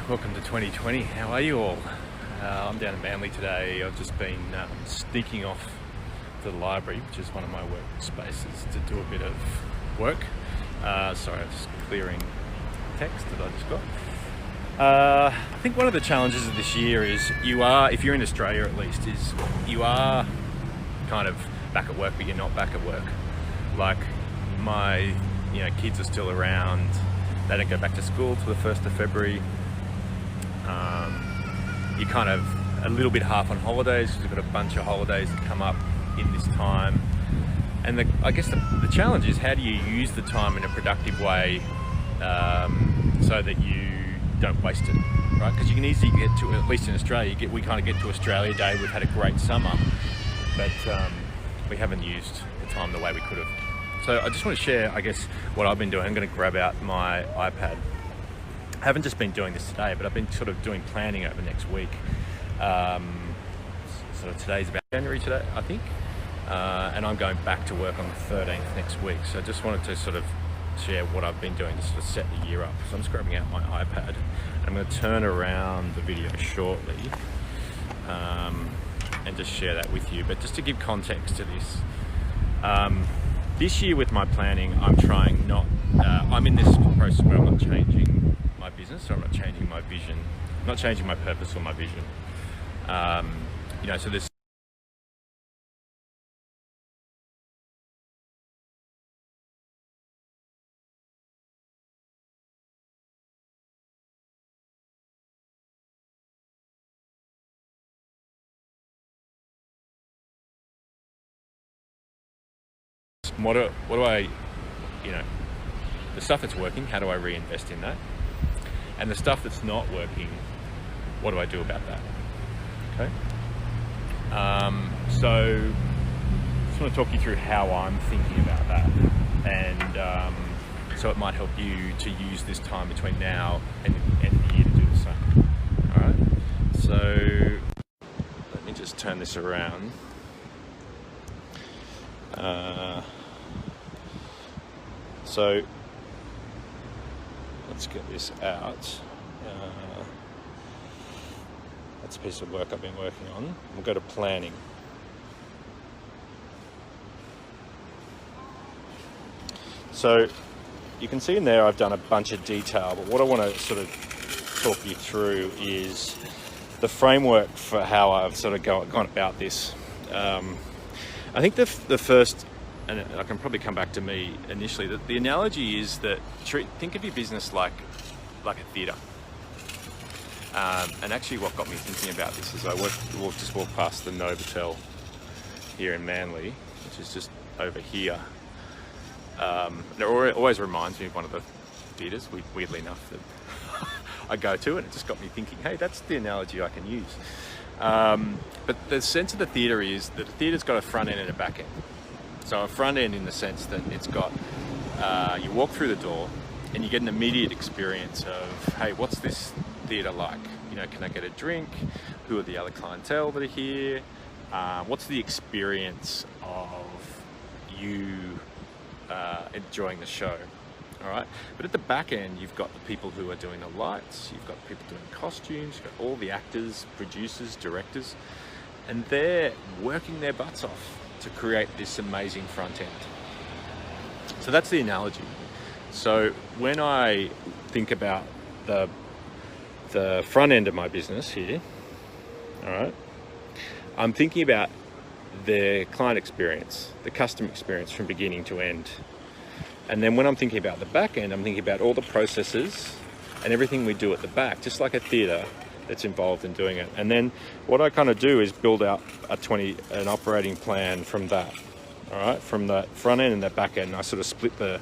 welcome to 2020. How are you all? I'm down in Manly today. I've just been sneaking off to the library, which is one of my work spaces, to do a bit of work. Sorry, I'm just clearing text that I just got. I think one of the challenges of this year is if you're in Australia at least, is you are kind of back at work, but you're not back at work. Like my kids are still around. They don't go back to school till the 1st of February. You're kind of a little bit half on holidays because you've got a bunch of holidays that come up in this time. And I guess the challenge is, how do you use the time in a productive way so that you don't waste it, right? Because you can easily get to, at least in Australia, we kind of get to Australia Day, we've had a great summer, but we haven't used the time the way we could have. So I just want to share, I guess, what I've been doing. I'm going to grab out my iPad. I haven't just been doing this today, but I've been sort of doing planning over next week. So today's about January today, I think. And I'm going back to work on the 13th next week. So I just wanted to sort of share what I've been doing to sort of set the year up. So I'm just grabbing out my iPad. And I'm going to turn around the video shortly and just share that with you. But just to give context to this, this year with my planning, I'm trying I'm in this process where I'm not changing my business, so I'm not changing my vision, not changing my purpose or my vision. So there's what do I, the stuff that's working, how do I reinvest in that? And the stuff that's not working, what do I do about that? Okay. So I just want to talk you through how I'm thinking about that, and so it might help you to use this time between now and the end of the year to do the same. All right. So let me just turn this around. So let's get this out. That's a piece of work I've been working on. We'll go to planning. So you can see in there I've done a bunch of detail, but what I want to sort of talk you through is the framework for how I've sort of gone about this. I think the first, and I can probably come back to me initially, that the analogy is that think of your business like a theatre. And actually what got me thinking about this is I just walked past the Novotel here in Manly, which is just over here. It always reminds me of one of the theatres, weirdly enough, that I go to, and it just got me thinking, hey, that's the analogy I can use. But the sense of the theatre is that the theatre's got a front end and a back end. So a front end in the sense that it's got, you walk through the door and you get an immediate experience of, hey, what's this theatre like? Can I get a drink? Who are the other clientele that are here? What's the experience of you enjoying the show? All right. But at the back end, you've got the people who are doing the lights, you've got people doing costumes, you've got all the actors, producers, directors, and they're working their butts off to create this amazing front end. So that's the analogy. So when I think about the front end of my business here, all right, I'm thinking about the client experience, the customer experience from beginning to end. And then when I'm thinking about the back end, I'm thinking about all the processes and everything we do at the back, just like a theatre that's involved in doing it. And then what I kind of do is build out an operating plan from that, all right, from the front end and the back end. I sort of split the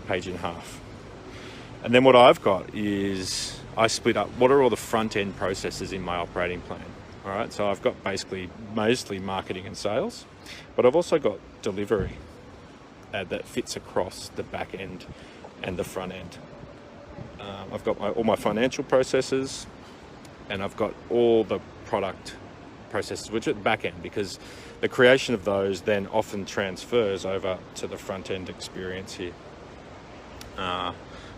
page in half. And then what I've got is I split up what are all the front end processes in my operating plan. All right, so I've got mostly marketing and sales, but I've also got delivery that fits across the back end and the front end. I've got all my financial processes, and I've got all the product processes, which are at the back end, because the creation of those then often transfers over to the front end experience here.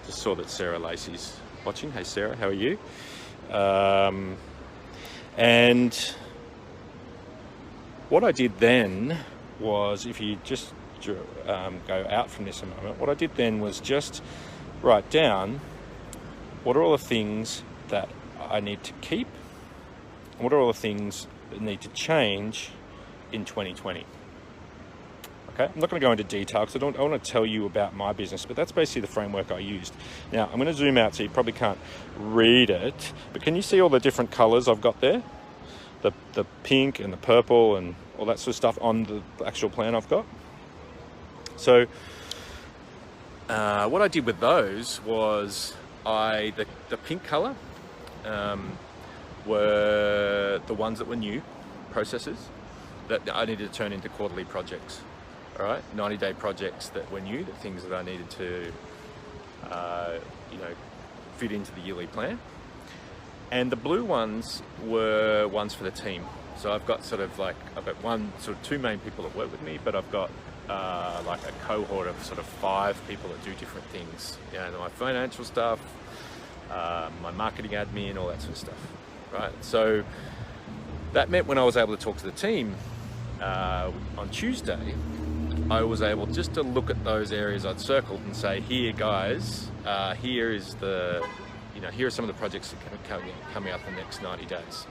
Just saw that Sarah Lacey's watching. Hey Sarah, how are you? And what I did then was, if you just go out from this a moment, what I did then was just write down what are all the things that I need to keep and what are all the things that need to change in 2020. Okay, I'm not going to go into detail because I want to tell you about my business, but that's basically the framework I used. Now, I'm going to zoom out so you probably can't read it, but can you see all the different colors I've got there? The pink and the purple and all that sort of stuff on the actual plan I've got. So what I did with those was the pink color were the ones that were new processes that I needed to turn into quarterly projects. All right, 90-day projects that were new, the things that I needed to fit into the yearly plan. And the blue ones were ones for the team. So I've got two main people that work with me, but I've got like a cohort of sort of 5 people that do different things. You know, my financial stuff, my marketing admin, all that sort of stuff, right? So that meant when I was able to talk to the team on Tuesday, I was able just to look at those areas I'd circled and say, here guys, here is here are some of the projects that are coming up in the next 90 days.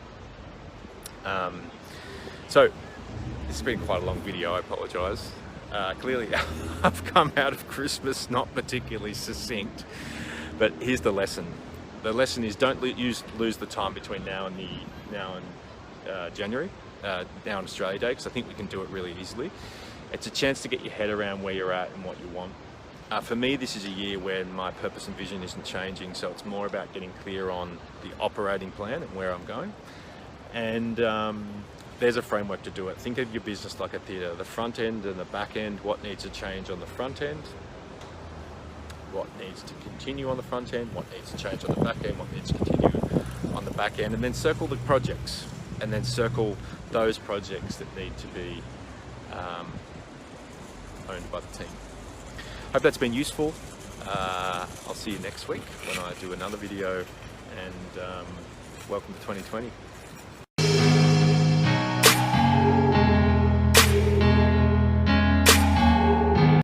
So this has been quite a long video, I apologise. Clearly I've come out of Christmas not particularly succinct, but here's the lesson. The lesson is don't lose the time between now and January, now on Australia Day, because I think we can do it really easily. It's a chance to get your head around where you're at and what you want. For me, this is a year when my purpose and vision isn't changing, so it's more about getting clear on the operating plan and where I'm going. And there's a framework to do it. Think of your business like a theatre, the front end and the back end, what needs to change on the front end, what needs to continue on the front end, what needs to change on the back end, what needs to continue on the back end, and then circle the projects, and then circle those projects that need to be owned by the team. Hope that's been useful. I'll see you next week when I do another video, and welcome to 2020.